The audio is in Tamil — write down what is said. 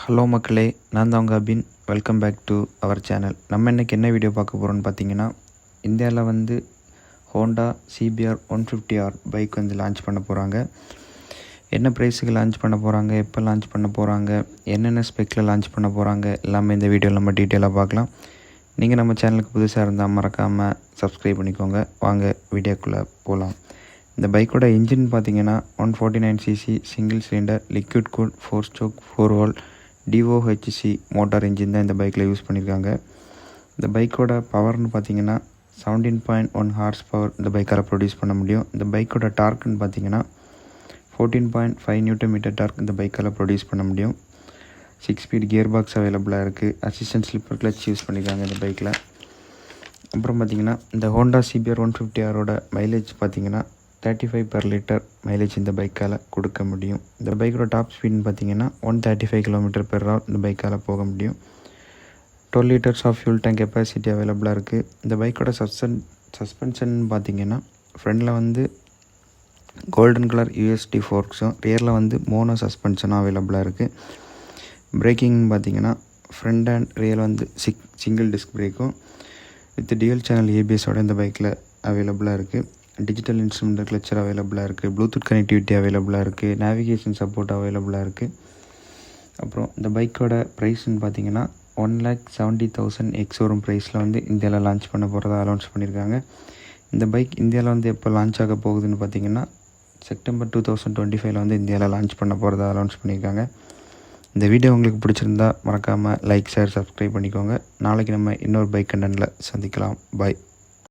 ஹலோ மக்களே, நான் தான் உங்கள் Abin. Welcome back to our channel. நம்ம இன்றைக்கி என்ன வீடியோ பார்க்க போகிறோன்னு பார்த்தீங்கன்னா, இந்தியாவில் வந்து ஹோண்டா சிபிஆர் 150R பைக் வந்து லான்ச் பண்ண போகிறாங்க. என்ன ப்ரைஸுக்கு லான்ச் பண்ண போகிறாங்க, எப்போ லான்ச் பண்ண போகிறாங்க, என்னென்ன ஸ்பெக்கில் லான்ச் பண்ண போகிறாங்க எல்லாமே இந்த வீடியோவில் நம்ம டீட்டெயிலாக பார்க்கலாம். நீங்கள் நம்ம சேனலுக்கு புதுசாக இருந்தால் மறக்காமல் சப்ஸ்கிரைப் பண்ணிக்கோங்க. வாங்க வீடியோக்குள்ளே போகலாம். இந்த பைக்கோட இன்ஜின் பார்த்தீங்கன்னா 149cc single cylinder liquid cool 4 stroke 4 வால் DOHC மோட்டார் இன்ஜின் தான் இந்த பைக்கில் யூஸ் பண்ணியிருக்காங்க. இந்த பைக்கோட பவர்னு பார்த்தீங்கன்னா 17.1 ஹார்ஸ் பவர் இந்த பைக்கால் ப்ரொடியூஸ் பண்ண முடியும். இந்த பைக்கோட டார்க்குன்னு பார்த்தீங்கன்னா 14.5 நியூட்டன் டார்க் இந்த பைக்கால் ப்ரொடியூஸ் பண்ண முடியும். 6 ஸ்பீட் கியர் பாக்ஸ் அவைலபிளாக இருக்குது. அசிஸ்டன்ட் ஸ்லிப்பர் கிளச் யூஸ் பண்ணியிருக்காங்க இந்த பைக்கில். அப்புறம் பார்த்தீங்கன்னா இந்த ஹோண்டா சிபிஆர் 150Rோட மைலேஜ் பார்த்தீங்கன்னா 35 per லிட்டர் மைலேஜ் இந்த பைக்கால் கொடுக்க முடியும். இந்த பைக்கோட டாப் ஸ்பீட்னு பார்த்தீங்கன்னா 135 km/h இந்த பைக்கால் போக முடியும். 12 liters of fuel tank capacity அவைலபிளாக இருக்குது. இந்த பைக்கோட சஸ்பென்ஷன் பார்த்தீங்கன்னா ஃப்ரண்டில் வந்து கோல்டன் கலர் USD ஃபோர்க்ஸும் ரியரில் வந்து மோனோ சஸ்பென்ஷனும் அவைலபிளாக இருக்குது. பிரேக்கிங் பார்த்தீங்கன்னா ஃப்ரண்ட் அண்ட் ரியர் வந்து சிங்கிள் டிஸ்க் பிரேக்கும் வித் டியூல் சேனல் ABSோட இந்த பைக்கில் அவைலபிளாக இருக்குது. டிஜிட்டல் இன்ஸ்ட்ருமெண்ட் கிளச்சர் அவைலபிளாக இருக்குது. ப்ளூடூத் கனெக்டிவிட்டி அவைலபிளாக இருக்குது. நேவிகேஷன் சப்போர்ட் அவைலபிளாக இருக்குது. அப்புறம் இந்த பைக்கோட ப்ரைஸ்ன்னு பார்த்தீங்கன்னா 1,70,000 எக்ஸோரூம் ப்ரைஸில் வந்து இந்தியாவில் லான்ச் பண்ண போகிறதா அனௌன்ஸ் பண்ணியிருக்காங்க. இந்த பைக் இந்தியாவில் வந்து எப்போ லான்ச் ஆக போகுதுன்னு பார்த்தீங்கன்னா செப்டம்பர் 2025 வந்து இந்தியாவில் லான்ச் பண்ண போகிறதா அனௌன்ஸ் பண்ணியிருக்காங்க. இந்த வீடியோ உங்களுக்கு பிடிச்சிருந்தா மறக்காமல் லைக், ஷேர், சப்ஸ்கிரைப் பண்ணிக்கோங்க. நாளைக்கு நம்ம இன்னொரு பைக் கண்டென்ட்டில் சந்திக்கலாம். பாய்.